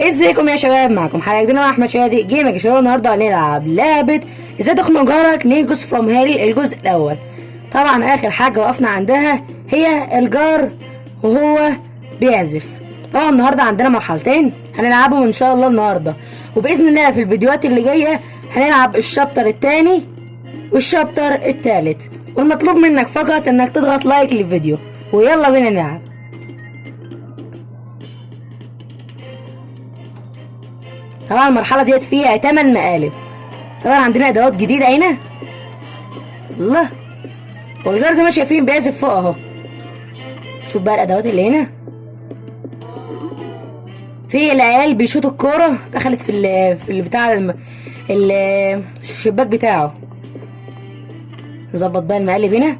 ازيكم يا شباب؟ معكم حلقه جديده مع احمد شادي جيمنج. يا شباب النهارده هنلعب لعبه ازاي تخنق جارك نيجوس فروم هيل الجزء الاول. طبعا اخر حاجه وقفنا عندها هي الجار وهو بيعزف. طبعا النهارده عندنا مرحلتين هنلعبهم ان شاء الله النهارده، وباذن الله في الفيديوهات اللي جايه هنلعب الشابتر الثاني والشابتر الثالث، والمطلوب منك فقط انك تضغط لايك للفيديو ويلا بينا نلعب. طبعا المرحلة ديت فيها 8 مقالب. طبعا عندنا ادوات جديدة هنا. الله، والجار زي ما شايفين بيعزف فوق اهو. شوف بقى الادوات اللي هنا. في العيال بيشوطوا الكورة دخلت في بتاع الشباك بتاعه. نظبط بقى المقالب هنا.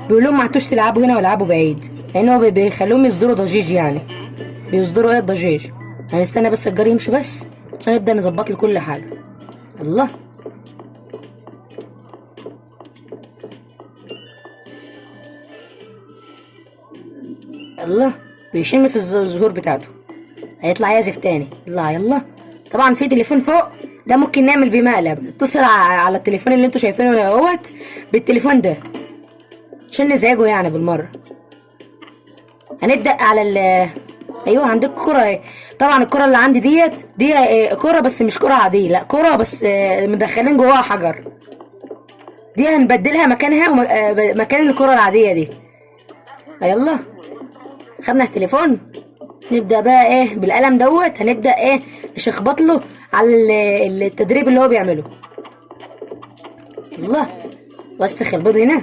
بيقول لهم ما عدتوش تلعبوا هنا والعبوا بعيد، لانه بيخلوهم يصدروا ضجيج، يعني بيصدروا ايه الضجيج. هنستنى بس الجار يمشي بس عشان نبدأ نظبط له كل حاجة. الله، الله بيشم في الزهور بتاعته. هيطلع يعزف تاني. يلا يلا. طبعا في تليفون فوق ده ممكن نعمل بيه مقلب. نتصل على التليفون اللي انتوا شايفينه اهوت بالتليفون ده عشان نزعجه يعني بالمرة. هنبدأ على ايوه عندك كرة اهي. طبعا الكرة اللي عندي دي كرة، بس مش كرة عادية، لا كرة بس مدخلين جواها حجر. دي هنبدلها مكانها مكان الكرة العادية دي. يلا خدنا التليفون. نبدأ بقى ايه بالقلم دوت. هنبدأ ايه نشخبط له على التدريب اللي هو بيعمله. الله، وسخ البيض هنا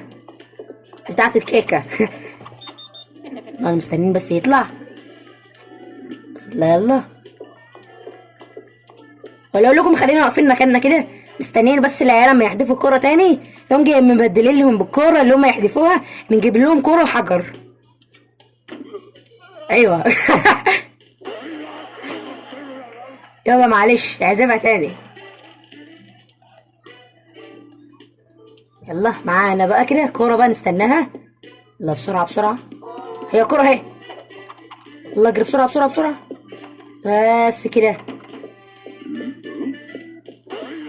في بتاعة الكيكة. انا مستنيين بس يطلع. لا يلا، ولا اقول لكم خلينا واقفين مكاننا كده مستنيين بس العيال لما يحدفوا الكوره تاني، نقوم جاي مبدلين لهم بالكوره اللي هم يحدفوها، نجيب لهم كوره وحجر. ايوه. يلا معلش اعزفها تاني. يلا معانا بقى كده كوره بقى نستناها. يلا بسرعه بسرعه، هي كوره اهي. يلا اجري بسرعه بسرعه بسرعه بس كده.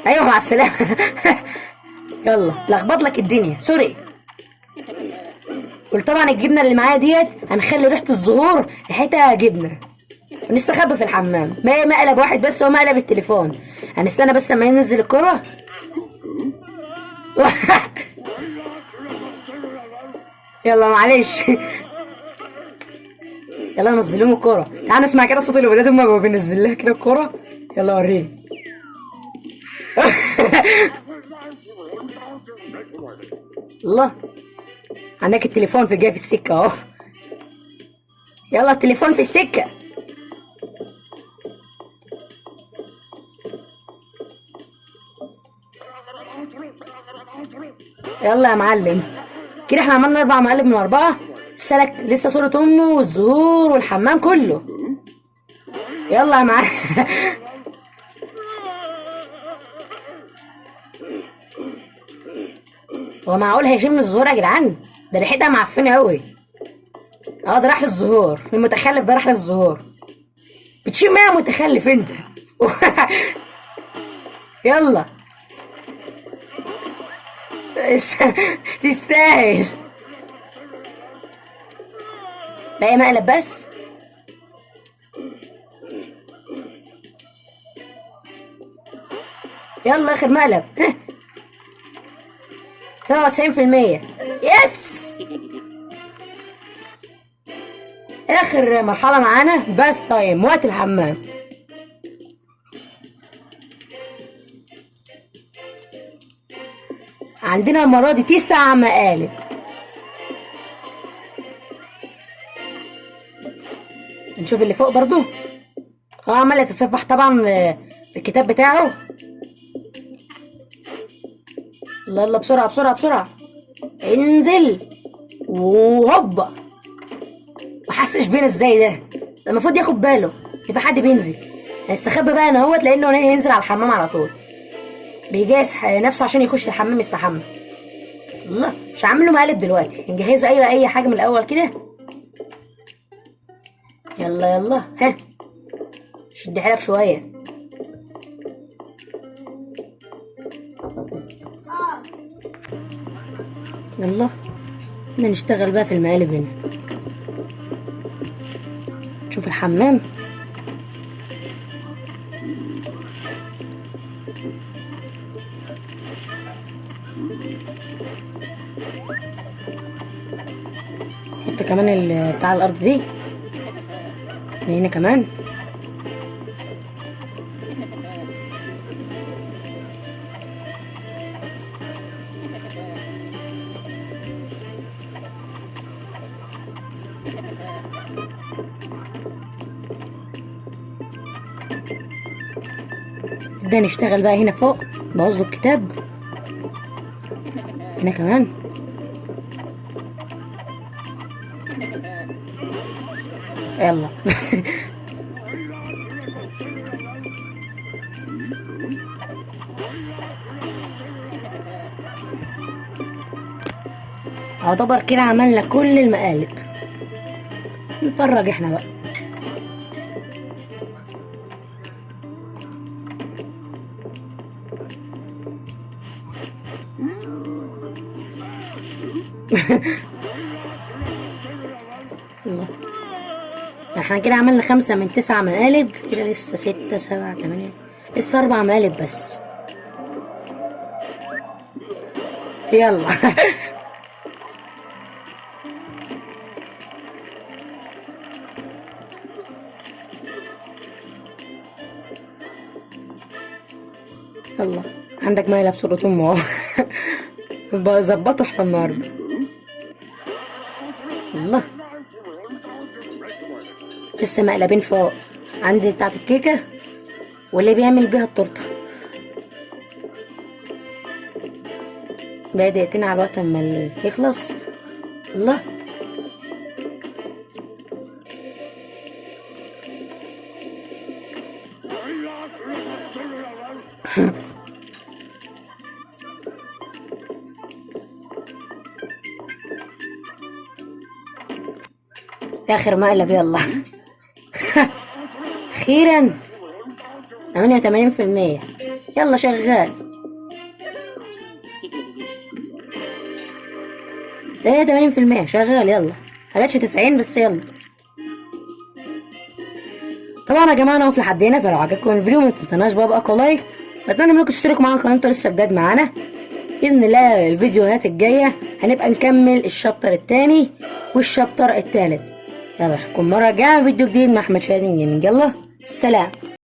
ايوه مع السلامه. يلا لخبط لك الدنيا، سوري. وطبعا الجبنه اللي معايا ديت هنخلي ريحه الزهور ريحتها جبنه، ونستخبى في الحمام. ما مقلب واحد بس هو مقلب التليفون. هنستنى بس اما ينزل الكرة. يلا معلش. يلا نزل لهم الكرة. تعال نسمع كده صوت الولاد هما بينزل لها كده الكرة. يلا وريني. الله، عندك التليفون جاي في السكة اهو. يلا التليفون في السكة. يلا يا معلم، كده احنا عملنا 4 مقالب من 4. سلك لسه صورة امه والزهور والحمام كله. يلا يا معلم. هو معقول هيشم الزهور يا جدعان؟ ده ريحتها معفنة اوي. اه ده راح للزهور، المتخلف ده راح للزهور. بتشم ايه يا متخلف انت؟ يلا. تستاهل. باقي مقلب بس. يلا اخر مقلب. 97%. يس. اخر مرحلة معانا باث تايم، وقت الحمام. عندنا المرة دي 9 مقالب. نشوف اللي فوق برضو. هو عمال يتصفح طبعا في الكتاب بتاعه. يلا بسرعة بسرعة بسرعة. انزل وهوبا. محسش بينا ازاي ده المفروض ياخد باله ان في حد بينزل. هيستخبى بقى انا اهوت، لانه هينزل على الحمام على طول. بيجهز نفسه عشان يخش الحمام يستحمى. الله، مش هعمل له مقالب دلوقتي، نجهزه اي حاجه من الاول كده. يلا يلا، ها شد حيلك شوية. يلا بدنا نشتغل بقى في المقالب هنا. نشوف الحمام. حط كمان بتاع الأرض دي هنا كمان. نبدأ نشتغل بقى هنا فوق، بوظ له الكتاب هنا كمان. يلا اعتبر كده عملنا كل المقالب. نتفرج احنا بقى. الله. احنا كده عملنا 5 من 9 مقالب، كده لسه 6 7 8، لسه 4 مقالب بس. يلا يلا عندك مقلب صورة امه اهو. بظبطه احنا النهارده. الله لسه مقلبين فوق. عندي بتاعت الكيكة واللي بيعمل بيها التورته. بقى دقيقتين على الوقت اما يخلص. الله اخر مقلب يلا. اخيرا 88%. يلا شغال. 88% شغال. يلا مجتش 90 بس يلا. طبعا يا جماعه انا واقف لحد هنا، فلو عجبكم الفيديو ما تنسوناش بقى لايك. بتمنى منكم تشتركوا معانا القناه انتوا لسه جداد معانا. باذن الله الفيديوهات الجايه هنبقى نكمل الشابتر الثاني والشابتر الثالث. يلا اشوفكم مره جايه فيديو جديد مع احمد شاهين جيمنج. يلا سلام.